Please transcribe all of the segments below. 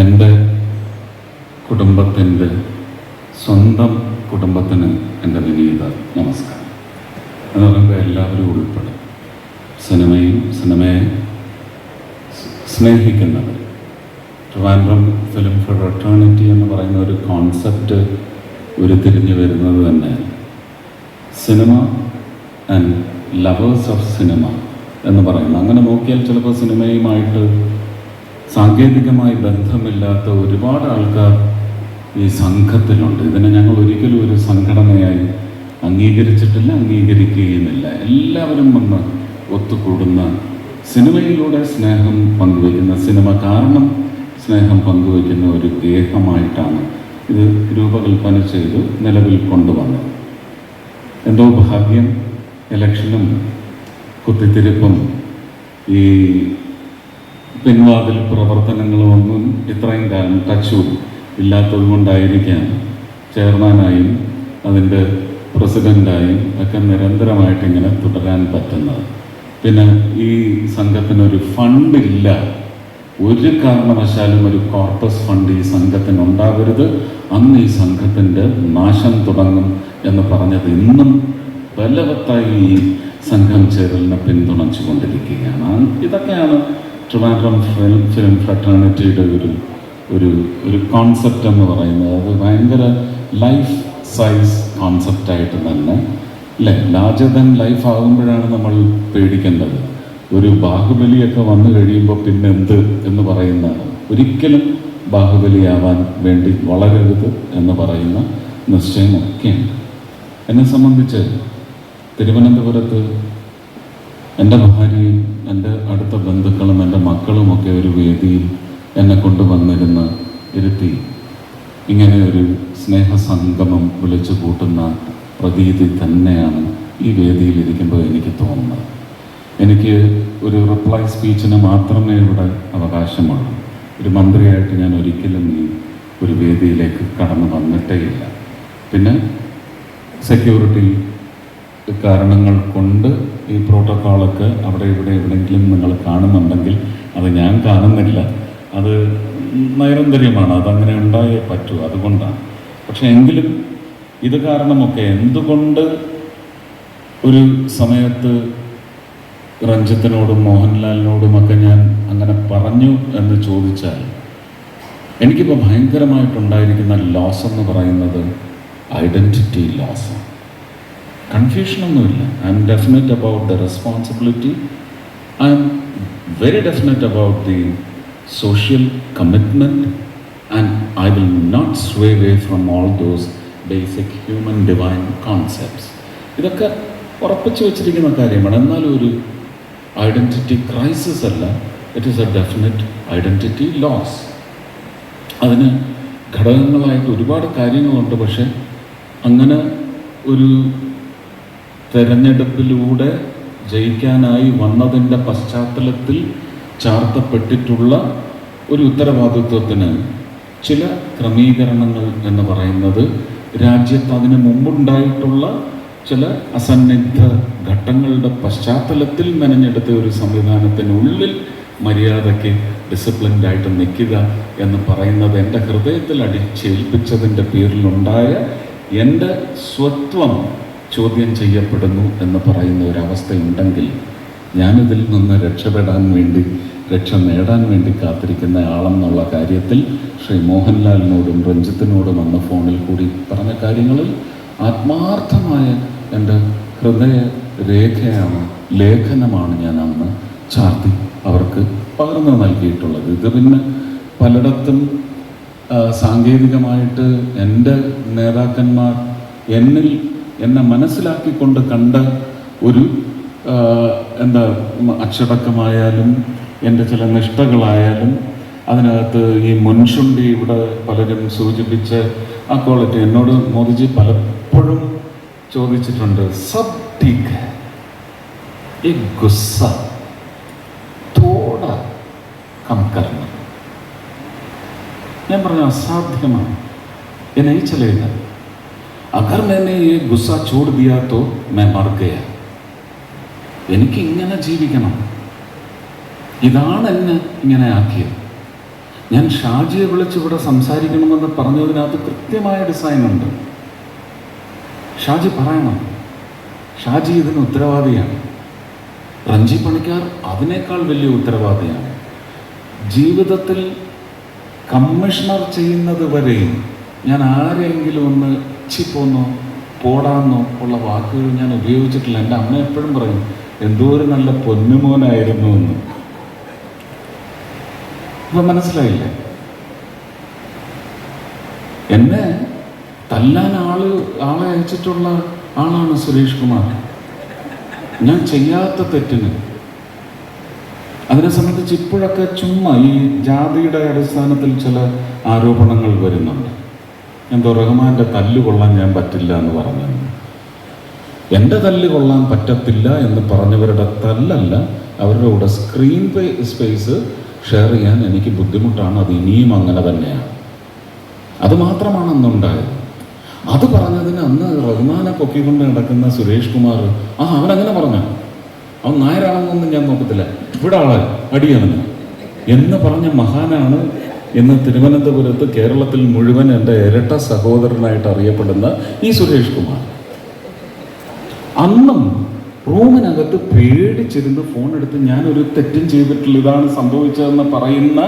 എൻ്റെ കുടുംബത്തിൻ്റെ സ്വന്തം കുടുംബത്തിന് എൻ്റെ വിനീത നമസ്കാരം എന്ന് പറയുമ്പോൾ എല്ലാവരും ഉൾപ്പെടും. സിനിമയെ സ്നേഹിക്കുന്നവർ. ട്രിവാൻഡ്രം ഫിലിം ഫ്രട്ടേണിറ്റി എന്ന് പറയുന്ന ഒരു കോൺസെപ്റ്റ് ഉരുത്തിരിഞ്ഞു വരുന്നത് തന്നെ cinema and lovers of cinema എന്ന് പറയുന്നത്. അങ്ങനെ നോക്കിയാൽ ചിലപ്പോൾ സിനിമയുമായിട്ട് സാങ്കേതികമായി ബന്ധമില്ലാത്ത ഒരുപാട് ആൾക്കാർ ഈ സംഘത്തിലുണ്ട്. ഇതിനെ ഞങ്ങൾ ഒരിക്കലും ഒരു സംഘടനയായി അംഗീകരിച്ചിട്ടില്ല, അംഗീകരിക്കുകയുമില്ല. എല്ലാവരും വന്ന് ഒത്തുകൂടുന്ന, സിനിമയിലൂടെ സ്നേഹം പങ്കുവയ്ക്കുന്ന, സിനിമ കാരണം സ്നേഹം പങ്കുവയ്ക്കുന്ന ഒരു ഗേഹമായിട്ടാണ് ഇത് രൂപകൽപ്പന ചെയ്ത് നിലവിൽ കൊണ്ടുവന്നത്. എന്തോ ഭാഗ്യം, ഇലക്ഷനും കുത്തിത്തിരിപ്പും ഈ പിൻവാതിൽ പ്രവർത്തനങ്ങളും ഒന്നും ഇത്രയും കാലം ടച്ച് ഇല്ലാത്തത് കൊണ്ടായിരിക്കാം ചെയർമാനായും അതിൻ്റെ പ്രസിഡൻ്റായും ഒക്കെ നിരന്തരമായിട്ട് ഇങ്ങനെ തുടരാൻ പറ്റുന്നത്. പിന്നെ ഈ സംഘത്തിനൊരു ഫണ്ടില്ല. ഒരു കാരണവശാലും ഒരു കോർപ്പസ് ഫണ്ട് ഈ സംഘത്തിന് ഉണ്ടാകരുത്, അന്ന് ഈ സംഘത്തിൻ്റെ നാശം തുടങ്ങും എന്ന് പറഞ്ഞത് ഇന്നും ബലവത്തായി ഈ സംഘം ചേരലിനെ പിന്തുണച്ചു കൊണ്ടിരിക്കുകയാണ്. ഇതൊക്കെയാണ് ട്രിവാൻഡ്രം ഫിലിം ഫ്രട്ടേണിറ്റിയുടെ ഒരു കോൺസെപ്റ്റ് എന്ന് പറയുന്നത്. അത് ഭയങ്കര ലൈഫ് സൈസ് കോൺസെപ്റ്റായിട്ട് തന്നെ അല്ലേ, ലാർജർ ദാൻ ലൈഫ് ആകുമ്പോഴാണ് നമ്മൾ പേടിക്കേണ്ടത്. ഒരു ബാഹുബലിയൊക്കെ വന്നു കഴിയുമ്പോൾ പിന്നെ എന്ത് എന്ന് പറയുന്ന, ഒരിക്കലും ബാഹുബലിയാവാൻ വേണ്ടി വളരരുത് എന്ന് പറയുന്ന നിശ്ചയമൊക്കെയുണ്ട്. എന്നെ സംബന്ധിച്ച് തിരുവനന്തപുരത്ത് എൻ്റെ ഭാര്യയും എൻ്റെ അടുത്ത ബന്ധുക്കളും എൻ്റെ മക്കളുമൊക്കെ ഒരു വേദിയിൽ എന്നെ കൊണ്ടുവന്നിരുന്ന് ഇരുത്തി ഇങ്ങനെ ഒരു സ്നേഹസംഗമം വിളിച്ചു കൂട്ടുന്ന പ്രതീതി തന്നെയാണ് ഈ വേദിയിലിരിക്കുമ്പോൾ എനിക്ക് തോന്നുന്നത്. എനിക്ക് ഒരു റിപ്ലൈ സ്പീച്ചിന് മാത്രമേ ഇവിടെ അവകാശമുള്ളൂ. ഒരു മന്ത്രിയായിട്ട് ഞാൻ ഒരിക്കലും ഈ ഒരു വേദിയിലേക്ക് കടന്നു വന്നിട്ടേയില്ല. പിന്നെ സെക്യൂരിറ്റി കാരണങ്ങൾ കൊണ്ട് ഈ പ്രോട്ടോക്കോളൊക്കെ അവിടെ ഇവിടെ എവിടെയെങ്കിലും നിങ്ങൾ കാണുന്നുണ്ടെങ്കിൽ അത് ഞാൻ കാണുന്നില്ല. അത് നൈരന്തര്യമാണ്, അതങ്ങനെ ഉണ്ടായേ പറ്റൂ, അതുകൊണ്ടാണ്. പക്ഷെ എങ്കിലും ഇത് കാരണമൊക്കെ എന്തുകൊണ്ട് ഒരു സമയത്ത് രഞ്ജിത്തിനോടും മോഹൻലാലിനോടുമൊക്കെ ഞാൻ അങ്ങനെ പറഞ്ഞു എന്ന് ചോദിച്ചാൽ, എനിക്കിപ്പോൾ ഭയങ്കരമായിട്ടുണ്ടായിരിക്കുന്ന ലോസ് എന്ന് പറയുന്നത് ഐഡൻറ്റിറ്റി ലോസാണ്. കൺഫ്യൂഷനൊന്നുമില്ല. I am definite about the responsibility. I am very definite about the social commitment, and I will not sway away from all those basic human divine concepts. ഇതൊക്കെ ഉറപ്പിച്ചു വച്ചിരിക്കുന്ന കാര്യമാണ്. എന്നാലും ഒരു ഐഡൻറ്റിറ്റി ക്രൈസിസ് അല്ല, it is a definite identity loss. അതിന് ഘടകങ്ങളായിട്ട് ഒരുപാട് കാര്യങ്ങളുണ്ട്. പക്ഷെ അങ്ങനെ ഒരു തെരഞ്ഞെടുപ്പിലൂടെ ജയിക്കാനായി വന്നതിൻ്റെ പശ്ചാത്തലത്തിൽ ചാർത്തപ്പെട്ടിട്ടുള്ള ഒരു ഉത്തരവാദിത്വത്തിന് ചില ക്രമീകരണങ്ങൾ എന്ന് പറയുന്നത് രാജ്യത്ത് അതിന് മുമ്പുണ്ടായിട്ടുള്ള ചില അസന്നിഗ്ധ ഘട്ടങ്ങളുടെ പശ്ചാത്തലത്തിൽ മെനഞ്ഞെടുത്ത ഒരു സംവിധാനത്തിനുള്ളിൽ മര്യാദയ്ക്ക് ഡിസിപ്ലിൻഡായിട്ട് നിൽക്കുക എന്ന് പറയുന്നത് എൻ്റെ ഹൃദയത്തിൽ അടിച്ചേൽപ്പിച്ചതിൻ്റെ പേരിലുണ്ടായ എൻ്റെ സ്വത്വം ചോദ്യം ചെയ്യപ്പെടുന്നു എന്ന് പറയുന്ന ഒരവസ്ഥയുണ്ടെങ്കിൽ ഞാനിതിൽ നിന്ന് രക്ഷ നേടാൻ വേണ്ടി കാത്തിരിക്കുന്ന ആളെന്നുള്ള കാര്യത്തിൽ ശ്രീ മോഹൻലാലിനോടും രഞ്ജിത്തിനോടും അന്ന് ഫോണിൽ കൂടി പറഞ്ഞ കാര്യങ്ങളിൽ ആത്മാർത്ഥമായ എൻ്റെ ഹൃദയ ലേഖനമാണ് ഞാൻ അന്ന് ചാർത്തി അവർക്ക് പകർന്നു നൽകിയിട്ടുള്ളത്. ഇത് പിന്നെ പലയിടത്തും സാങ്കേതികമായിട്ട് എൻ്റെ നേതാക്കന്മാർ എന്നെ മനസ്സിലാക്കിക്കൊണ്ട് കണ്ട ഒരു അച്ചടക്കമായാലും എൻ്റെ ചില നിഷ്ഠകളായാലും അതിനകത്ത് ഈ മുൻഷുണ്ടി ഇവിടെ പലരും സൂചിപ്പിച്ച ആ ക്വാളിറ്റി എന്നോട് മോദിജി പലപ്പോഴും ചോദിച്ചിട്ടുണ്ട്. സബ് ടീക്ക് ഹൈ, ഈ ഗുസ്സ തോടാ കം കർണ. ഞാൻ പറഞ്ഞു അസാധ്യമാണ്, ये नहीं चलेगा. अगर मैंने ये गुस्सा छोड़ दिया तो मैं मर गया. എനിക്ക് ഇങ്ങനെ ജീവിക്കണം, ഇതാണ് എന്നെ ഇങ്ങനെ ആക്കിയത്. ഞാൻ ഷാജിയെ വിളിച്ച് ഇവിടെ സംസാരിക്കണമെന്ന് പറഞ്ഞതിനകത്ത് കൃത്യമായ ഡിസൈനുണ്ട്. ഷാജി പറയണം, ഷാജി ഇതിന് ഉത്തരവാദിയാണ്. റഞ്ചി പണിക്കർ അതിനേക്കാൾ വലിയ ഉത്തരവാദിയാണ്. ജീവിതത്തിൽ കമ്മീഷണർ ചെയ്യുന്നത് വരെയും ഞാൻ ആരെങ്കിലും ഒന്ന് ചിപ്പോന്നോ പോടാന്നോ ഉള്ള വാക്കുകൾ ഞാൻ ഉപയോഗിച്ചിട്ടില്ല. എൻ്റെ അമ്മ എപ്പോഴും പറയും, എന്തോ ഒരു നല്ല പൊന്നുമോനായിരുന്നു എന്ന്. ഇപ്പൊ മനസ്സിലായില്ലേ? എന്നെ തല്ലാൻ ആളെ അയച്ചിട്ടുള്ള ആളാണ് സുരേഷ് കുമാർ. ഞാൻ ചെയ്യാത്ത തെറ്റിന്. അതിനെ സംബന്ധിച്ച് ഇപ്പോഴൊക്കെ ചുമ്മാ ഈ ജാതിയുടെ അടിസ്ഥാനത്തിൽ ചില ആരോപണങ്ങൾ വരുന്നുണ്ട്. എന്തോ റഹ്മാൻ്റെ തല്ല് കൊള്ളാൻ ഞാൻ പറ്റില്ല എന്ന് പറഞ്ഞു. എൻ്റെ തല്ല് കൊള്ളാൻ പറ്റത്തില്ല എന്ന് പറഞ്ഞവരുടെ തല്ലല്ല, അവരുടെ കൂടെ സ്ക്രീൻ സ്പേസ് ഷെയർ ചെയ്യാൻ എനിക്ക് ബുദ്ധിമുട്ടാണ്. അത് ഇനിയും അങ്ങനെ തന്നെയാണ്. അത് മാത്രമാണ് അന്നുണ്ടായത്. അത് പറഞ്ഞതിന് അന്ന് റഹ്മാനെ പൊക്കിക്കൊണ്ട് നടക്കുന്ന സുരേഷ് കുമാർ, അവനങ്ങനെ പറഞ്ഞു, അവൻ നായരാണെന്നൊന്നും ഞാൻ നോക്കത്തില്ല, ഇവിടെ ആളെ അടിയവന് എന്ന് പറഞ്ഞ മഹാനാണ് ഇന്ന് തിരുവനന്തപുരത്ത് കേരളത്തിൽ മുഴുവൻ എൻ്റെ ഇരട്ട സഹോദരനായിട്ട് അറിയപ്പെടുന്ന ഈ സുരേഷ് കുമാർ. അന്നും റൂമിനകത്ത് പേടിച്ചിരുന്ന് ഫോൺ എടുത്ത് ഞാനൊരു തെറ്റും ചെയ്തിട്ടില്ല, ഇതാണ് സംഭവിച്ചതെന്ന് പറയുന്ന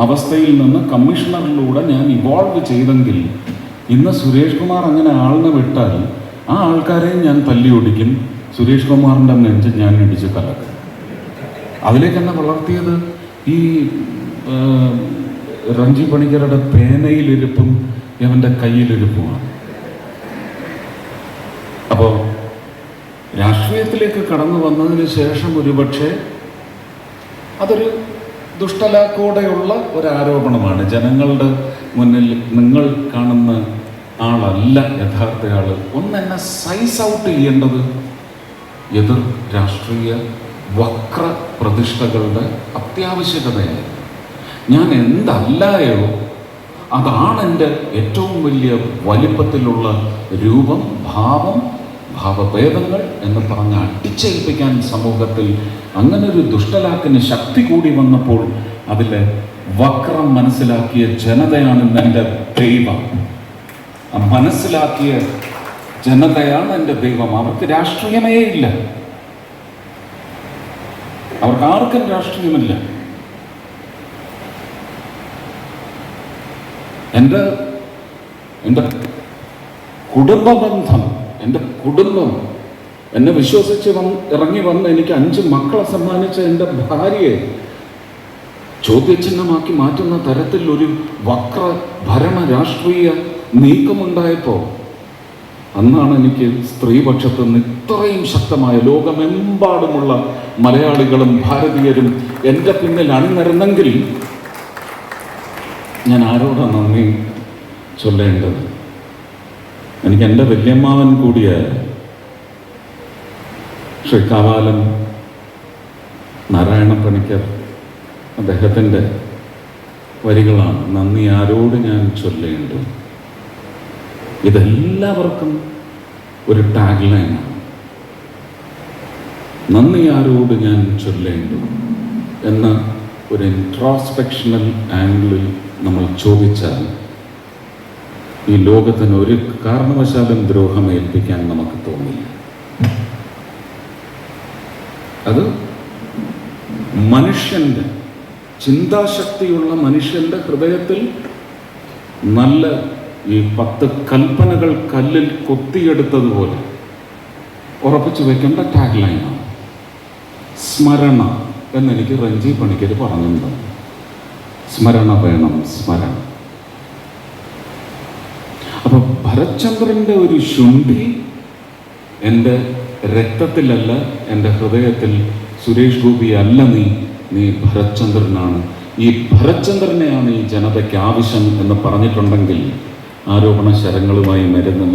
അവസ്ഥയിൽ നിന്ന് കമ്മീഷണറിലൂടെ ഞാൻ ഇവോൾവ് ചെയ്തെങ്കിൽ ഇന്ന് സുരേഷ് കുമാർ അങ്ങനെ ആളിനെ വിട്ടാൽ ആ ആൾക്കാരെയും ഞാൻ തല്ലി ഓടിക്കും. സുരേഷ് കുമാറിൻ്റെ നെഞ്ച് ഞാൻ ഇടിച്ച് കലക്കും. അതിലേക്ക് എന്നെ വളർത്തിയത് ഈ റഞ്ചി പണിക്കരുടെ പേനയിലിരിപ്പും അവൻ്റെ കയ്യിലിരിപ്പുമാണ്. അപ്പോൾ രാഷ്ട്രീയത്തിലേക്ക് കടന്നു വന്നതിന് ശേഷം ഒരുപക്ഷെ അതൊരു ദുഷ്ടലാക്കോടെയുള്ള ഒരാരോപണമാണ്. ജനങ്ങളുടെ മുന്നിൽ നിങ്ങൾ കാണുന്ന ആളല്ല യഥാർത്ഥ ആൾ. ഒന്നെന്നെ സൈസ് ഔട്ട് ചെയ്യേണ്ടത് എതിർ രാഷ്ട്രീയ വക്ര പ്രതിഷ്ഠകളുടെ അത്യാവശ്യകതയായി. ഞാൻ എന്തല്ലായോ അതാണ് എൻ്റെ ഏറ്റവും വലിയ വലിപ്പത്തിലുള്ള രൂപം, ഭാവം, ഭാവഭേദങ്ങൾ എന്ന് പറഞ്ഞ് അടിച്ചേൽപ്പിക്കാൻ സമൂഹത്തിൽ അങ്ങനെ ഒരു ദുഷ്ടലാക്കിന് ശക്തി കൂടി വന്നപ്പോൾ അതിലെ വക്രം മനസ്സിലാക്കിയ ജനതയാണ് എൻ്റെ ദൈവം. മനസ്സിലാക്കിയ ജനതയാണ് എൻ്റെ ദൈവം. അവർക്ക് രാഷ്ട്രീയമേ ഇല്ല, അവർക്ക് ആർക്കും രാഷ്ട്രീയമില്ല. എൻ്റെ കുടുംബ ബന്ധം, എൻ്റെ കുടുംബം, എന്നെ വിശ്വസിച്ച് ഇറങ്ങി വന്ന് എനിക്ക് 5 മക്കളെ സമ്മാനിച്ച എൻ്റെ ഭാര്യയെ ചോദ്യചിഹ്നമാക്കി മാറ്റുന്ന തരത്തിൽ ഒരു വക്ര ഭരണ രാഷ്ട്രീയ നീക്കമുണ്ടായപ്പോൾ അന്നാണ് എനിക്ക് സ്ത്രീപക്ഷത്ത് നിന്ന് ഇത്രയും ശക്തമായ ലോകമെമ്പാടുമുള്ള മലയാളികളും ഭാരതീയരും എൻ്റെ പിന്നിൽ അണിനിരന്നെങ്കിൽ ഞാൻ ആരോടാണ് നന്ദി ചൊല്ലേണ്ടത്? എനിക്ക് എൻ്റെ വല്യമ്മാവൻ കൂടിയ ശ്രീ കാവാലൻ നാരായണ പണിക്കർ അദ്ദേഹത്തിൻ്റെ വരികളാണ്. നന്ദി ആരോട് ഞാൻ ചൊല്ലേണ്ടത്? ഇതെല്ലാവർക്കും ഒരു ടാഗ് ലൈനാണ്. നന്ദി ആരോട് ഞാൻ ചൊല്ലേണ്ടത് എന്ന ഒരു ഇൻട്രോസ്പെക്ഷണൽ ആംഗിളിൽ നമ്മൾ ചോദിച്ചാൽ ഈ ലോകത്തിന് ഒരു കാരണവശാലും ദ്രോഹം ഏൽപ്പിക്കാൻ നമുക്ക് തോന്നില്ല. അത് മനുഷ്യൻ്റെ ചിന്താശക്തിയുള്ള മനുഷ്യൻ്റെ ഹൃദയത്തിൽ നല്ല ഈ 10 കൽപ്പനകൾ കല്ലിൽ കൊത്തിയെടുത്തതുപോലെ ഉറപ്പിച്ചു വെക്കേണ്ട ടാഗ് ലൈനാണ് സ്മരണ എന്നെനിക്ക് റഞ്ചി പണിക്കർ പറഞ്ഞിട്ടുണ്ട്. സ്മരണ വേണം, സ്മരണ. അപ്പൊ ഭരത്ചന്ദ്രന്റെ ഒരു ശുണ്ഠി എൻ്റെ രക്തത്തിലല്ല, എൻ്റെ ഹൃദയത്തിൽ സുരേഷ് ഗോപി അല്ല, നീ ഭരത്ചന്ദ്രനാണ്. ഈ ഭരത്ചന്ദ്രനെയാണ് ഈ ജനതയ്ക്ക് ആവശ്യം എന്ന് പറഞ്ഞിട്ടുണ്ടെങ്കിൽ ആരോപണ ശരങ്ങളുമായി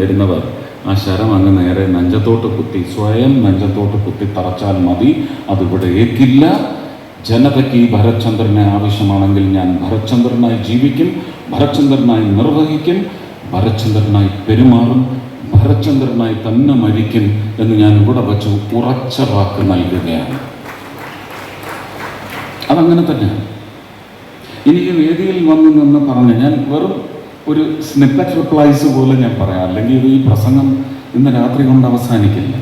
വരുന്നവർ ആ ശരം അങ്ങ് നേരെ നെഞ്ചത്തോട്ട് കുത്തി, സ്വയം നെഞ്ചത്തോട്ട് കുത്തി തറച്ചാൽ മതി. അതിവിടെ ഏക്കില്ല. ജനതയ്ക്ക് ഈ ഭരത്ചന്ദ്രനെ ആവശ്യമാണെങ്കിൽ ഞാൻ ഭരത്ചന്ദ്രനായി ജീവിക്കും, ഭരത്ചന്ദ്രനായി നിർവഹിക്കും, ഭരത്ചന്ദ്രനായി പെരുമാറും, ഭരത്ചന്ദ്രനായി തന്നെ മരിക്കും എന്ന് ഞാൻ ഇവിടെ വച്ച് ഉറച്ച വാക്ക് നൽകുകയാണ്. അതങ്ങനെ തന്നെയാണ്. ഇനി ഈ വേദിയിൽ വന്നു നിന്ന് പറഞ്ഞ് ഞാൻ വെറും ഒരു സ്നിപ്പറ്റ് റിപ്ലൈസ് പോലെ ഞാൻ പറയാം, അല്ലെങ്കിൽ ഈ പ്രസംഗം ഇന്ന് രാത്രി കൊണ്ട് അവസാനിക്കില്ല.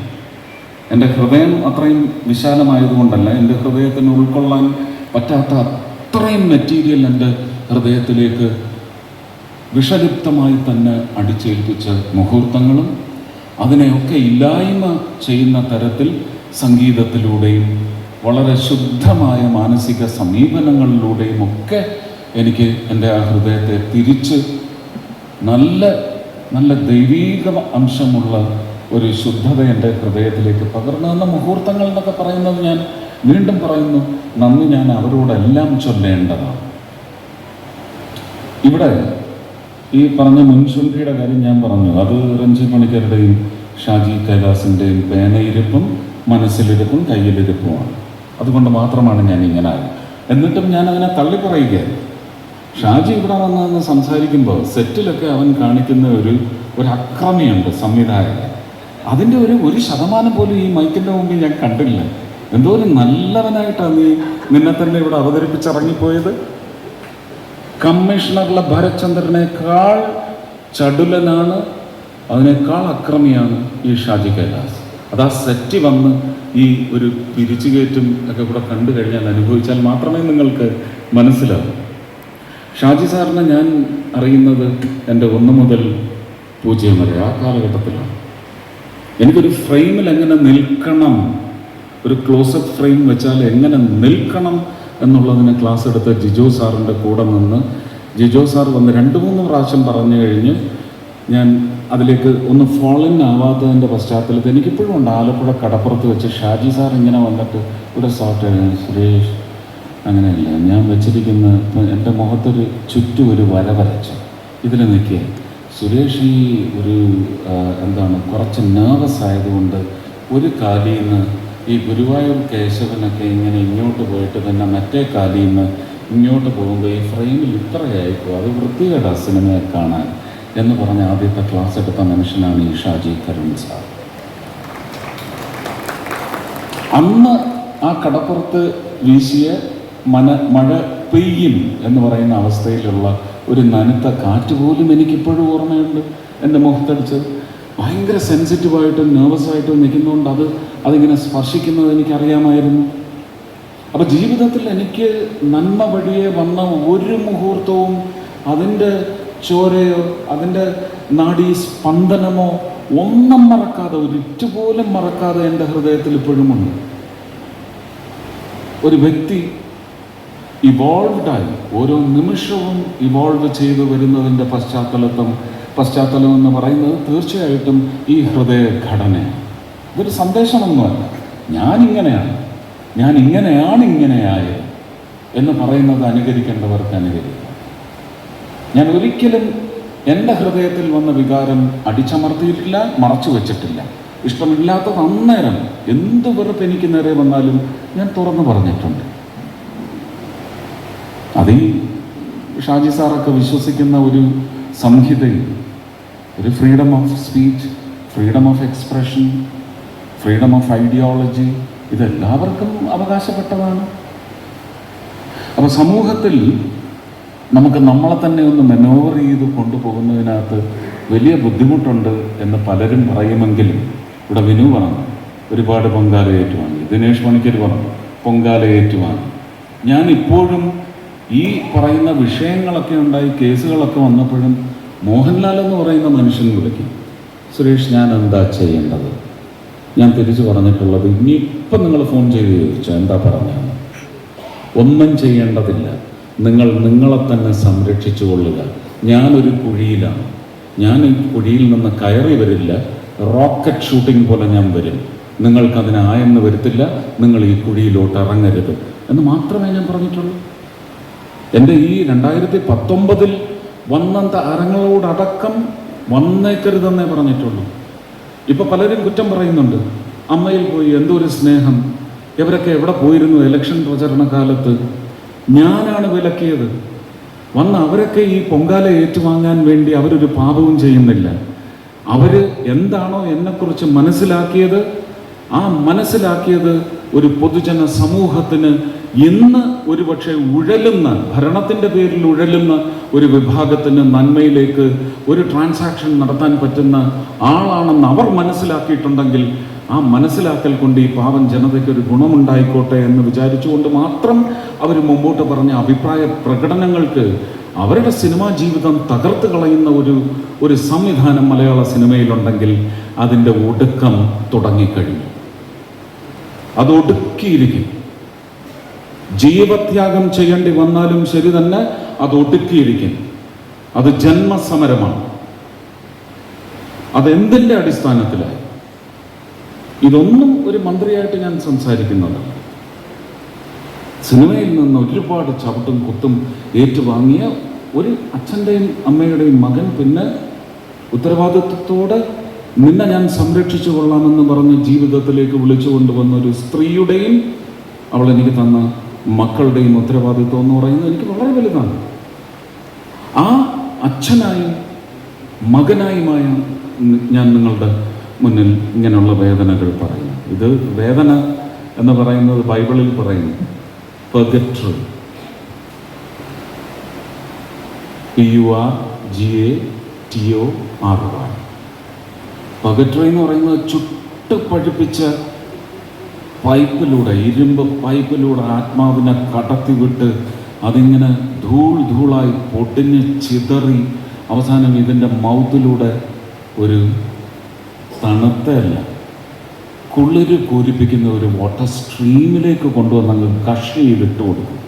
എൻ്റെ ഹൃദയം അത്രയും വിശാലമായതുകൊണ്ടല്ല, എൻ്റെ ഹൃദയത്തിന് ഉൾക്കൊള്ളാൻ പറ്റാത്ത അത്രയും മെറ്റീരിയൽ എൻ്റെ ഹൃദയത്തിലേക്ക് വിഷലിപ്തമായി തന്നെ അടിച്ചേൽപ്പിച്ച മുഹൂർത്തങ്ങളും അതിനെയൊക്കെ ഇല്ലായ്മ ചെയ്യുന്ന തരത്തിൽ സംഗീതത്തിലൂടെയും വളരെ ശുദ്ധമായ മാനസിക സമീപനങ്ങളിലൂടെയും ഒക്കെ എനിക്ക് എൻ്റെ ആ ഹൃദയത്തെ തിരിച്ച് നല്ല നല്ല ദൈവീക അംശമുള്ള ഒരു ശുദ്ധത എൻ്റെ ഹൃദയത്തിലേക്ക് പകർന്നു തന്ന മുഹൂർത്തങ്ങൾ എന്നൊക്കെ പറയുന്നത് ഞാൻ വീണ്ടും പറയുന്നു, നന്ദി ഞാൻ അവരോടെല്ലാം ചൊല്ലേണ്ടതാണ്. ഇവിടെ ഈ പറഞ്ഞ മുൻശുദ്ധിയുടെ കാര്യം ഞാൻ പറഞ്ഞു, അത് രഞ്ജി പണിക്കരുടെയും ഷാജി കൈലാസിൻ്റെയും പേനയിരിപ്പും മനസ്സിലിരിപ്പും കയ്യിലിരിപ്പുമാണ്. അതുകൊണ്ട് മാത്രമാണ് ഞാൻ ഇങ്ങനെ. എന്നിട്ടും ഞാൻ അതിനെ തള്ളിപ്പറയുകയാണ്. ഷാജി ഇവിടെ വന്നതെന്ന് സംസാരിക്കുമ്പോൾ സെറ്റിലൊക്കെ അവൻ കാണിക്കുന്ന ഒരു അക്രമിയുണ്ട് സംവിധായകൻ. അതിൻ്റെ ഒരു ശതമാനം പോലും ഈ മൈക്കിൻ്റെ മുമ്പിൽ ഞാൻ കണ്ടില്ല. എന്തോ ഒരു നല്ലവനായിട്ടാണ് നിന്നെ തന്നെ ഇവിടെ അവതരിപ്പിച്ചിറങ്ങിപ്പോയത്. കമ്മീഷണറുടെ ഭരത്ചന്ദ്രനേക്കാൾ ചടുലനാണ്, അതിനേക്കാൾ അക്രമിയാണ് ഈ ഷാജി കൈലാസ്. അത് ആ സെറ്റ് വന്ന് ഈ ഒരു പിരിച്ചുകയറ്റും ഒക്കെ കൂടെ കണ്ടു കഴിഞ്ഞാൽ, അനുഭവിച്ചാൽ മാത്രമേ നിങ്ങൾക്ക് മനസ്സിലാവൂ. ഷാജി സാറിനെ ഞാൻ അറിയുന്നത് എൻ്റെ 1 മുതൽ 0 വരെ ആ കാലഘട്ടത്തിലാണ്. എനിക്കൊരു ഫ്രെയിമിൽ എങ്ങനെ നിൽക്കണം, ഒരു ക്ലോസപ്പ് ഫ്രെയിം വെച്ചാൽ എങ്ങനെ നിൽക്കണം എന്നുള്ളതിന് ക്ലാസ് എടുത്ത ജിജോ സാറിൻ്റെ കൂടെ നിന്ന് ജിജോ സാർ വന്ന് 2-3 പ്രാവശ്യം പറഞ്ഞു കഴിഞ്ഞ് ഞാൻ അതിലേക്ക് ഒന്ന് ഫോളൻ ആവാത്തതിൻ്റെ പശ്ചാത്തലത്തിൽ എനിക്കിപ്പോഴും ഉണ്ട്. ആലപ്പുഴ കടപ്പുറത്ത് വെച്ച് ഷാജി സാർ ഇങ്ങനെ വന്നിട്ട് ഇവിടെ സോഫ്റ്റ് സുരേഷ് അങ്ങനെയല്ല ഞാൻ വെച്ചിരിക്കുന്ന, എൻ്റെ മുഖത്തൊരു ചുറ്റും ഒരു വര വരച്ച് ഇതിൽ നിൽക്കുക. സുരേഷ് ഈ കുറച്ച് നെർവസ് ആയതുകൊണ്ട് ഒരു കാലിൽ നിന്ന് ഈ ഗുരുവായൂർ കേശവനൊക്കെ ഇങ്ങനെ ഇങ്ങോട്ട് പോയിട്ട് പിന്നെ മറ്റേ കാലിൽ നിന്ന് ഇങ്ങോട്ട് പോകുമ്പോൾ ഈ ഫ്രെയിമിൽ ഇത്രയായിപ്പോൾ, അത് വൃത്തികേടാ സിനിമയെ കാണാൻ എന്ന് പറഞ്ഞ് ആദ്യത്തെ ക്ലാസ് എടുത്ത മനുഷ്യനാണ് ഈ ഷാജി കരുൺ സാർ. അന്ന് ആ കടപ്പുറത്ത് വീശിയ മഴ പെയ്യും എന്ന് പറയുന്ന അവസ്ഥയിലുള്ള ഒരു നനുത്ത കാറ്റ് പോലും എനിക്കിപ്പോഴും ഓർമ്മയുണ്ട്. എൻ്റെ മുഖത്തടിച്ചത് ഭയങ്കര സെൻസിറ്റീവായിട്ടും നെർവസായിട്ടും നിൽക്കുന്നതുകൊണ്ട് അതിങ്ങനെ സ്പർശിക്കുന്നത് എനിക്കറിയാമായിരുന്നു. അപ്പോൾ ജീവിതത്തിൽ എനിക്ക് നന്മ വഴിയെ വന്ന ഒരു മുഹൂർത്തവും അതിൻ്റെ ചോരയോ അതിൻ്റെ നാഡീ സ്പന്ദനമോ ഒന്നും മറക്കാതെ, ഒരിറ്റുപോലും മറക്കാതെ എൻ്റെ ഹൃദയത്തിൽ ഇപ്പോഴുമുണ്ട്. ഒരു വ്യക്തി ഇവോൾവ്ഡായി ഓരോ നിമിഷവും ഇവോൾവ് ചെയ്തു വരുന്നതിൻ്റെ പശ്ചാത്തലം എന്ന് പറയുന്നത് തീർച്ചയായിട്ടും ഈ ഹൃദയഘടനയാണ്. ഇതൊരു സന്ദേശമൊന്നുമല്ല, ഞാനിങ്ങനെയാണ് ഇങ്ങനെയായത് എന്ന് പറയുന്നത് അനുകരിക്കേണ്ടവർക്ക് അനുകരിക്കാം. ഞാൻ ഒരിക്കലും എൻ്റെ ഹൃദയത്തിൽ വന്ന വികാരം അടിച്ചമർത്തിയിട്ടില്ല, മറച്ചു വെച്ചിട്ടില്ല. ഇഷ്ടമില്ലാത്തത് അന്നേരം എന്ത് വെറുപ്പ് എനിക്ക് നേരെ വന്നാലും ഞാൻ തുറന്നു പറഞ്ഞിട്ടുണ്ട്. അതീ ഷാജി സാറൊക്കെ വിശ്വസിക്കുന്ന ഒരു സംഹിതയും, ഒരു freedom of speech, freedom of expression, freedom of ideology, ഇതെല്ലാവർക്കും അവകാശപ്പെട്ടതാണ്. അപ്പോൾ സമൂഹത്തിൽ നമുക്ക് നമ്മളെ തന്നെ ഒന്ന് മെനോവർ ചെയ്ത് കൊണ്ടുപോകുന്നതിനകത്ത് വലിയ ബുദ്ധിമുട്ടുണ്ട് എന്ന് പലരും പറയുമെങ്കിലും ഇവിടെ വിനു പറഞ്ഞു ഒരുപാട് പൊങ്കാല ഏറ്റുവാങ്ങി, ദിനേഷ് പണിക്കർ പറഞ്ഞു പൊങ്കാല ഏറ്റുവാങ്ങി. ഞാൻ ഇപ്പോഴും ഈ പറയുന്ന വിഷയങ്ങളൊക്കെ ഉണ്ടായി കേസുകളൊക്കെ വന്നപ്പോഴും മോഹൻലാൽ എന്ന് പറയുന്ന മനുഷ്യൻ വിളിക്കും, സുരേഷ് ഞാൻ എന്താ ചെയ്യേണ്ടത്? ഞാൻ തിരിച്ചു പറഞ്ഞിട്ടുള്ളത്, ഇനിയിപ്പം നിങ്ങൾ ഫോൺ ചെയ്ത് ചോദിച്ചോ എന്താ പറഞ്ഞതെന്ന്, ഒന്നും ചെയ്യേണ്ടതില്ല, നിങ്ങൾ നിങ്ങളെ തന്നെ സംരക്ഷിച്ചു കൊള്ളുക. ഞാനൊരു കുഴിയിലാണ്, ഞാൻ ഈ കുഴിയിൽ നിന്ന് കയറി വരില്ല, റോക്കറ്റ് ഷൂട്ടിംഗ് പോലെ ഞാൻ വരും, നിങ്ങൾക്കതിന് ആയെന്ന് വരുത്തില്ല, നിങ്ങൾ ഈ കുഴിയിലോട്ട് ഇറങ്ങരുത് എന്ന് മാത്രമേ ഞാൻ പറഞ്ഞിട്ടുള്ളൂ. എൻ്റെ ഈ 2019 വന്ന താരങ്ങളോടടക്കം വന്നേക്കരുതെന്നേ പറഞ്ഞിട്ടുള്ളൂ. ഇപ്പോൾ പലരും കുറ്റം പറയുന്നുണ്ട്, അമ്മയിൽ പോയി എന്തോ ഒരു സ്നേഹം, ഇവരൊക്കെ എവിടെ പോയിരുന്നു ഇലക്ഷൻ പ്രചരണ കാലത്ത്? ഞാനാണ് വിലക്കിയത്. വന്ന് അവരൊക്കെ ഈ പൊങ്കാല ഏറ്റുവാങ്ങാൻ വേണ്ടി അവരൊരു പാപവും ചെയ്യുന്നില്ല. അവർ എന്താണോ എന്നെക്കുറിച്ച് മനസ്സിലാക്കിയത്, ആ മനസ്സിലാക്കിയത് ഒരു പൊതുജന സമൂഹത്തിന് ഇന്ന് ഒരുപക്ഷെ ഉഴലുന്ന, ഭരണത്തിൻ്റെ പേരിൽ ഉഴലുന്ന ഒരു വിഭാഗത്തിന് നന്മയിലേക്ക് ഒരു ട്രാൻസാക്ഷൻ നടത്താൻ പറ്റുന്ന ആളാണെന്ന് അവർ മനസ്സിലാക്കിയിട്ടുണ്ടെങ്കിൽ ആ മനസ്സിലാക്കൽ കൊണ്ട് ഈ പാവം ജനതയ്ക്ക് ഒരു ഗുണമുണ്ടായിക്കോട്ടെ എന്ന് വിചാരിച്ചുകൊണ്ട് മാത്രം അവർ മുമ്പോട്ട് പറഞ്ഞ അഭിപ്രായ പ്രകടനങ്ങൾക്ക് അവരുടെ സിനിമാ ജീവിതം തകർത്ത് കളയുന്ന ഒരു സംവിധാനം മലയാള സിനിമയിലുണ്ടെങ്കിൽ അതിൻ്റെ ഒടുക്കം തുടങ്ങിക്കഴിഞ്ഞു. അത് ഒടുക്കിയിരിക്കും. ജീവത്യാഗം ചെയ്യേണ്ടി വന്നാലും ശരി തന്നെ അത് ഒടുക്കിയിരിക്കും. അത് ജന്മസമരമാണ്. അതെന്തിൻ്റെ അടിസ്ഥാനത്തിലായി? ഇതൊന്നും ഒരു മന്ത്രിയായിട്ട് ഞാൻ സംസാരിക്കുന്നത്. സിനിമയിൽ നിന്ന് ഒരുപാട് ചവിട്ടും കുത്തും ഏറ്റുവാങ്ങിയ ഒരു അച്ഛൻ്റെയും അമ്മയുടെയും മകൻ പിന്നെ ഉത്തരവാദിത്വത്തോടെ നിന്നെ ഞാൻ സംരക്ഷിച്ചു കൊള്ളാമെന്ന് പറഞ്ഞ് ജീവിതത്തിലേക്ക് വിളിച്ചു കൊണ്ടുവന്ന ഒരു സ്ത്രീയുടെയും അവൾ എനിക്ക് തന്ന മക്കളുടെയും ഉത്തരവാദിത്വം എന്ന് പറയുന്നത് എനിക്ക് വളരെ വലുതാണ്. ആ അച്ഛനായും മകനായുമായ ഞാൻ നിങ്ങളുടെ മുന്നിൽ ഇങ്ങനെയുള്ള വേദനകൾ പറയുന്നു. ഇത് വേദന എന്ന് പറയുന്നത് ബൈബിളിൽ പറയുന്നു പർഗറ്ററി, PURGATORY. പർഗറ്ററി എന്ന് പറയുന്നത് ചുട്ട് പഴുപ്പിച്ച പൈപ്പിലൂടെ, ഇരുമ്പ് പൈപ്പിലൂടെ ആത്മാവിനെ കടത്തിവിട്ട് അതിങ്ങനെ ധൂളായി പൊടിഞ്ഞ് ചിതറി അവസാനം ഇതിൻ്റെ മൗത്തിലൂടെ ഒരു തണുത്തല്ല കുളിര് പൂരിപ്പിക്കുന്ന ഒരു വാട്ടർ സ്ട്രീമിലേക്ക് കൊണ്ടുവന്ന് കഷിയിലിട്ട് കൊടുക്കും.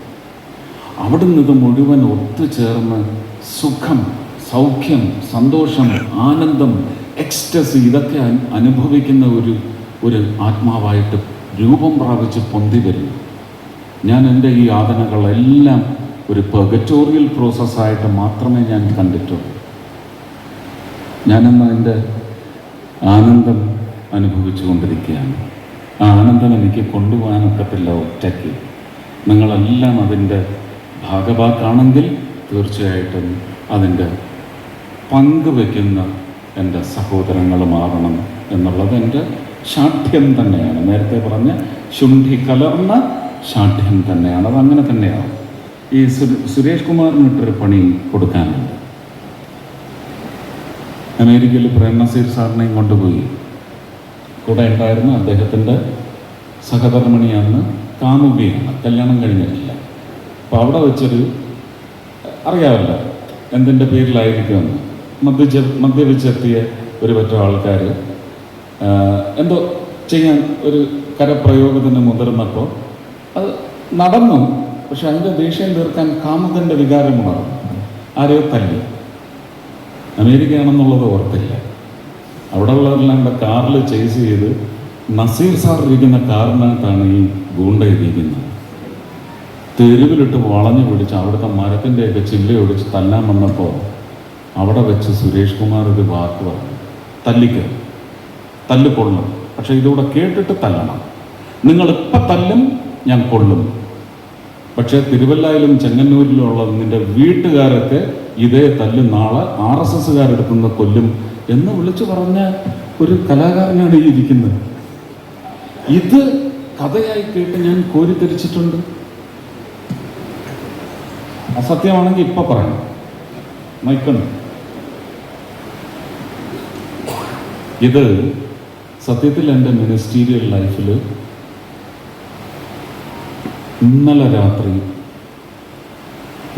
അവിടുന്ന് ഇത് മുഴുവൻ ഒത്തുചേർന്ന് സുഖം, സൗഖ്യം, സന്തോഷം, ആനന്ദം, എക്സ്റ്റസി ഇതൊക്കെ അനുഭവിക്കുന്ന ഒരു ആത്മാവായിട്ട് രൂപം പ്രാപിച്ച് പൊന്തി വരും. ഞാൻ എൻ്റെ ഈ യാതനകളെല്ലാം ഒരു പെർഗറ്റോറിയൽ പ്രോസസ്സായിട്ട് മാത്രമേ ഞാൻ കണ്ടിട്ടുള്ളൂ. ഞാനെന്ന് അതിൻ്റെ ആനന്ദം അനുഭവിച്ചു കൊണ്ടിരിക്കുകയാണ്. ആ ആനന്ദം എനിക്ക് കൊണ്ടുപോകാനൊക്കത്തില്ല ഒറ്റയ്ക്ക്. നിങ്ങളെല്ലാം അതിൻ്റെ ഭാഗഭാക്കാണെങ്കിൽ തീർച്ചയായിട്ടും അതിൻ്റെ പങ്കുവെക്കുന്ന എൻ്റെ സഹോദരങ്ങൾ മാറണം എന്നുള്ളത് എൻ്റെ ശാഠ്യം തന്നെയാണ്. നേരത്തെ പറഞ്ഞ ശുണ്ഠി കലർന്ന ശാഠ്യം തന്നെയാണ്. അതങ്ങനെ തന്നെയാണ്. ഈ സുരേഷ് കുമാറിനിട്ടൊരു പണി കൊടുക്കാനുണ്ട്. അമേരിക്കയിൽ പ്രേം നസീർ സാറിനെയും കൊണ്ടുപോയി. കൂടെ ഉണ്ടായിരുന്ന അദ്ദേഹത്തിൻ്റെ സഹധർമ്മിണിയാണ്, കാമുകിയാണ്, കല്യാണം കഴിഞ്ഞിട്ടില്ല. അപ്പോൾ അവിടെ വെച്ചൊരു അറിയാമല്ലോ എന്തിൻ്റെ പേരിലായിരിക്കുമെന്ന് മദ്യപിച്ചെത്തിയ ഒരു പറ്റം ആൾക്കാർ എന്തോ ചെയ്യാൻ ഒരു കരപ്രയോഗത്തിന് മുതിർന്നപ്പോൾ അത് നടന്നു. പക്ഷെ അതിൻ്റെ ദേഷ്യം തീർക്കാൻ കാമുകൻ്റെ വികാരമുണർന്നു. ആരെയോ തല്ലി. അമേരിക്കയാണെന്നുള്ളത് ഓർത്തില്ല. അവിടെ ഉള്ളവരെല്ലാം കൂടെ കാറിൽ ചേസ് ചെയ്ത് നസീർ സാർ ഇരിക്കുന്ന കാറിനകത്താണ് ഈ ഗൂണ്ട ഇരിക്കുന്നത്. തെരുവിലിട്ട് വളഞ്ഞു പിടിച്ച് അവിടുത്തെ മരത്തിൻ്റെയൊക്കെ ചില്ലയൊടിച്ച് തല്ലാൻ വന്നപ്പോൾ അവിടെ വെച്ച് സുരേഷ് കുമാർ ഒരു വാക്ക് പറഞ്ഞു, തല്ലിക്ക്, തല്ലിക്കൊള്ളും, പക്ഷെ ഇതുകൂടെ കേട്ടിട്ട് തല്ലണം. നിങ്ങളിപ്പം തല്ലും, ഞാൻ കൊള്ളും. പക്ഷേ തിരുവല്ലായിലും ചെങ്ങന്നൂരിലും ഉള്ള നിൻ്റെ വീട്ടുകാരൊക്കെ ഇതേ തല്ല് നാളെ RSSകാരെടുക്കുന്ന കൊല്ലും എന്ന് വിളിച്ചു പറഞ്ഞ ഒരു കലാകാരനാണ് ഈ ഇരിക്കുന്നത്. ഇത് കഥയായി കേട്ട് ഞാൻ കോരിത്തരിച്ചിട്ടുണ്ട്. അസത്യമാണെങ്കിൽ ഇപ്പം പറയണം, മൈക്കണം. ഇത് സത്യത്തിൽ എൻ്റെ മിനിസ്റ്റീരിയൽ ലൈഫിൽ ഇന്നലെ രാത്രി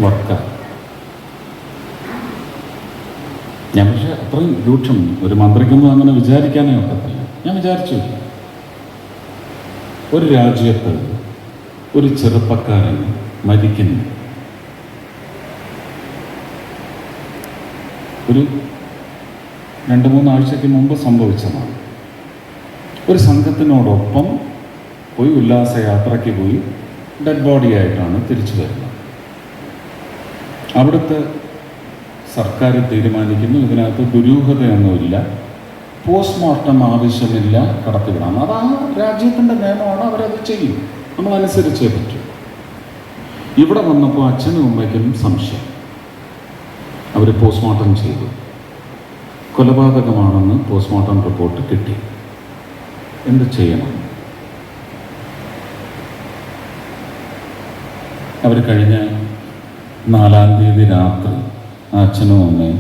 വർക്കാണ്. ഞാൻ പക്ഷേ അത്രയും രൂക്ഷം ഒരു മന്ത്രിക്കൊന്നും അങ്ങനെ വിചാരിക്കാനേ ഒക്കത്തില്ല. ഞാൻ വിചാരിച്ചു, ഒരു രാജ്യത്ത് ഒരു ചെറുപ്പക്കാരൻ മരിക്കുന്നു. ഒരു 2-3 ആഴ്ചയ്ക്ക് മുമ്പ് സംഭവിച്ചതാണ്. ഒരു സംഘത്തിനോടൊപ്പം പോയി ഉല്ലാസയാത്രയ്ക്ക് പോയി ഡെഡ് ബോഡി ആയിട്ടാണ് തിരിച്ചു വരുന്നത്. അവിടുത്തെ സർക്കാർ തീരുമാനിക്കുന്നു ഇതിനകത്ത് ദുരൂഹതയൊന്നുമില്ല, പോസ്റ്റ്മോർട്ടം ആവശ്യമില്ല, കടത്തിവിടാം. അത് ആ രാജ്യത്തിൻ്റെ നിയമമാണ്, അവരത് ചെയ്യും, നമ്മളനുസരിച്ചേ പറ്റും. ഇവിടെ വന്നപ്പോൾ അച്ഛനും അമ്മയ്ക്കും സംശയം. അവർ പോസ്റ്റ്മോർട്ടം ചെയ്തു. കൊലപാതകമാണെന്ന് പോസ്റ്റ്മോർട്ടം റിപ്പോർട്ട് കിട്ടി. എന്ത് ചെയ്യണം? അവർ കഴിഞ്ഞ 4-ാം തീയതി രാത്രി അച്ഛനും അമ്മയും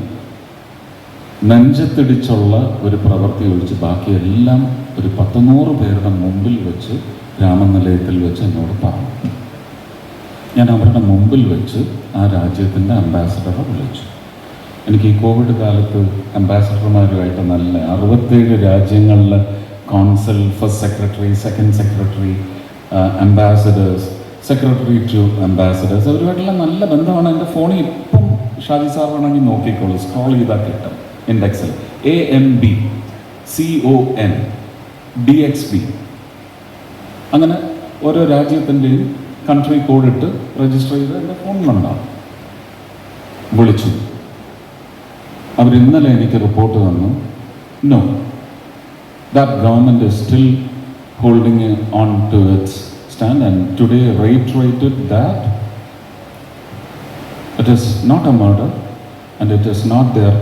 നെഞ്ചത്തിടിച്ചുള്ള ഒരു പ്രവൃത്തി ഒഴിച്ച് ബാക്കിയെല്ലാം ഒരു 100 പേരുടെ മുമ്പിൽ വെച്ച് രാമനിലയത്തിൽ വെച്ച് എന്നോട് പറഞ്ഞു. ഞാൻ അവരുടെ മുമ്പിൽ വെച്ച് ആ രാജ്യത്തിൻ്റെ അംബാസഡറെ വിളിച്ചു. എനിക്ക് ഈ കോവിഡ് കാലത്ത് അംബാസഡർമാരുമായിട്ട് നല്ല 67 രാജ്യങ്ങളിലെ consul, first secretary, second secretary, ambassadors, secretary to ambassadors, അവരുമായിട്ടുള്ള നല്ല ബന്ധമാണ്. എൻ്റെ ഫോണിൽ ഇപ്പം ഷാജി സാർ വേണമെങ്കിൽ നോക്കിക്കോളൂ, സ്ക്രോൾ ചെയ്താൽ കിട്ടും ഇൻഡെക്സിൽ AMB CON DXB അങ്ങനെ ഓരോ രാജ്യത്തിൻ്റെയും കൺട്രി കോഡ് ഇട്ട് രജിസ്റ്റർ ചെയ്ത് എൻ്റെ ഫോണിലുണ്ടാവും. വിളിച്ചു. അവർ ഇന്നലെ എനിക്ക് റിപ്പോർട്ട് തന്നു, no, that government is still holding on to its stand and today reiterated that it is not a murder and it is not their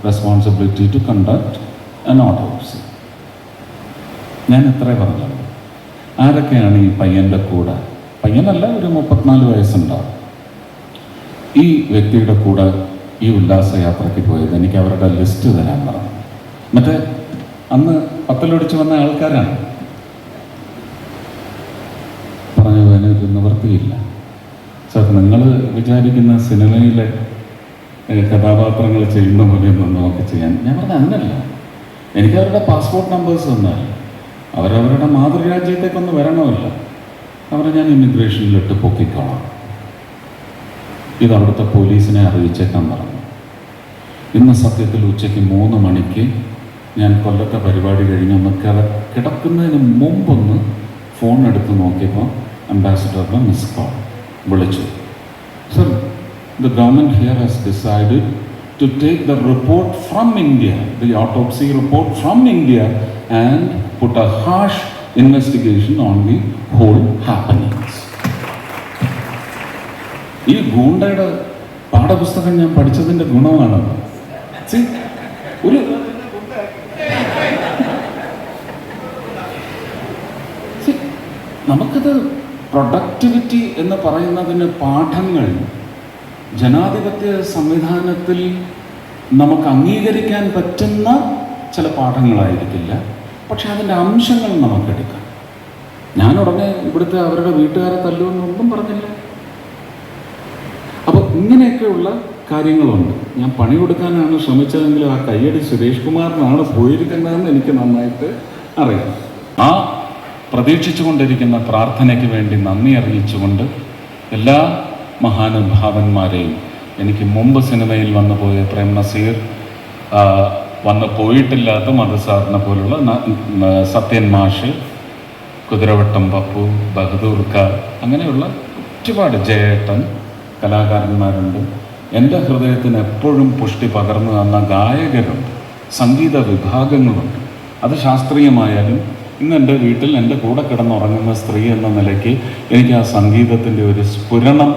responsibility to conduct an autopsy. ഞാൻ എത്ര പറഞ്ഞത്. ആരൊക്കെയാണ് ഈ പയ്യൻ്റെ കൂടെ? പയ്യനല്ല, ഒരു 34 വയസ്സുണ്ടാവും. ഈ വ്യക്തിയുടെ കൂടെ ഈ ഉല്ലാസയാത്രയ്ക്ക് പോയത്. എനിക്ക് അവരുടെ ലിസ്റ്റ് തരാൻ പറഞ്ഞു. മറ്റേ അന്ന് പത്തലൊടിച്ച് വന്ന ആൾക്കാരാണ്. പറഞ്ഞു, അതിനൊരു നിവൃത്തിയില്ല സാർ, നിങ്ങൾ വിചാരിക്കുന്ന സിനിമയിലെ കഥാപാത്രങ്ങൾ ചെയ്യുന്ന പോലെയൊന്നും നമുക്ക് ചെയ്യാൻ. ഞാൻ പറഞ്ഞ അങ്ങനല്ല, എനിക്ക് അവരുടെ പാസ്പോർട്ട് നമ്പേഴ്സ് തന്നാൽ അവരവരുടെ മാതൃരാജ്യത്തേക്കൊന്ന് വരണമല്ലോ. അവരെ ഞാൻ ഇമിഗ്രേഷനിലിട്ട് പൊക്കിക്കോളാം. ഇത് അവിടുത്തെ പോലീസിനെ അറിയിച്ചേക്കാൻ പറഞ്ഞു. ഇന്ന് സത്യത്തിൽ ഉച്ചയ്ക്ക് 3 മണിക്ക് ഞാൻ കൊല്ലത്തെ പരിപാടി കഴിഞ്ഞൊന്ന് കിടക്കുന്നതിന് മുമ്പൊന്ന് ഫോൺ എടുത്ത് നോക്കിയപ്പോൾ അംബാസഡറുടെ മിസ് കോൾ. വിളിച്ചു, sir, the government here has decided to take the report from India, the autopsy report from India, and put a harsh investigation on the whole happenings. ഈ ഗൂണ്ടയുടെ പാഠപുസ്തകം ഞാൻ പഠിച്ചതിൻ്റെ ഗുണമാണത്. ഒരു നമുക്കത് പ്രൊഡക്ടിവിറ്റി എന്ന് പറയുന്നതിന് പാഠങ്ങൾ ജനാധിപത്യ സംവിധാനത്തിൽ നമുക്ക് അംഗീകരിക്കാൻ പറ്റുന്ന ചില പാഠങ്ങളായിരിക്കില്ല, പക്ഷെ അതിൻ്റെ അംശങ്ങൾ നമുക്കെടുക്കാം. ഞാൻ ഉടനെ ഇവിടുത്തെ അവരുടെ വീട്ടുകാരെ തല്ലുമെന്നൊന്നും പറഞ്ഞില്ല. അപ്പോൾ ഇങ്ങനെയൊക്കെയുള്ള കാര്യങ്ങളുണ്ട്. ഞാൻ പണി കൊടുക്കാനാണ് ശ്രമിച്ചതെങ്കിലും ആ കയ്യടി സുരേഷ് കുമാറിനാണ് പോയിരിക്കുന്നതെന്ന് എനിക്ക് നന്നായിട്ട് അറിയാം. ആ പ്രതീക്ഷിച്ചുകൊണ്ടിരിക്കുന്ന പ്രാർത്ഥനയ്ക്ക് വേണ്ടി നന്ദി അറിയിച്ചുകൊണ്ട് എല്ലാ മഹാനുഭാവന്മാരെയും, എനിക്ക് മുമ്പ് സിനിമയിൽ വന്നു പോയ പ്രേം നസീർ, വന്നു പോയിട്ടില്ലാത്ത മധുസാറിനെ പോലുള്ള സത്യൻ മാഷ്, കുതിരവട്ടം പപ്പു, ബഹദൂർ ഖാ, അങ്ങനെയുള്ള ഒരുപാട് ജയേട്ടൻ കലാകാരന്മാരുണ്ട്. എൻ്റെ ഹൃദയത്തിന് എപ്പോഴും പുഷ്ടി പകർന്നു തന്ന ഗായകരുണ്ട്, സംഗീത വിഭാഗങ്ങളുണ്ട്. അത് ശാസ്ത്രീയമായാലും ഇന്ന് എൻ്റെ വീട്ടിൽ എൻ്റെ കൂടെ കിടന്നുറങ്ങുന്ന സ്ത്രീ എന്ന നിലയ്ക്ക് എനിക്ക് ആ സംഗീതത്തിൻ്റെ ഒരു സ്ഫുരണം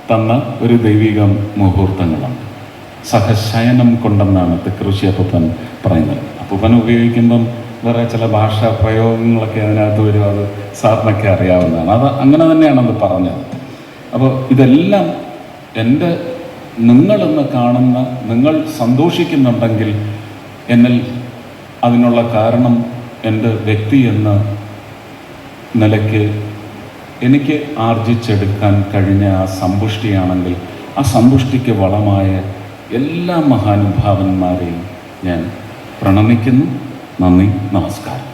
തന്ന ഒരു ദൈവിക മുഹൂർത്തങ്ങളുണ്ട്. സഹശയനം കൊണ്ടെന്നാണ് തിക്കൃഷി അപ്പൂപ്പൻ പറയുന്നത്. അപ്പൂപ്പൻ ഉപയോഗിക്കുമ്പം വേറെ ചില ഭാഷാ പ്രയോഗങ്ങളൊക്കെ അതിനകത്ത് വരും. അത് സാറിനൊക്കെ അറിയാവുന്നതാണ്. അത് അങ്ങനെ തന്നെയാണത് പറഞ്ഞത്. അപ്പോൾ ഇതെല്ലാം എൻ്റെ നിങ്ങളെന്ന് കാണുന്ന, നിങ്ങൾ സന്തോഷിക്കുന്നുണ്ടെങ്കിൽ എന്നിൽ അതിനുള്ള കാരണം എൻ്റെ വ്യക്തി എന്ന നിലയ്ക്ക് എനിക്ക് ആർജിച്ചെടുക്കാൻ കഴിഞ്ഞ ആ സമ്പുഷ്ടിയാണെങ്കിൽ ആ സമ്പുഷ്ടിക്ക് വളമായ എല്ലാ മഹാനുഭാവന്മാരെയും ഞാൻ പ്രണമിക്കുന്നു. നന്ദി, നമസ്കാരം.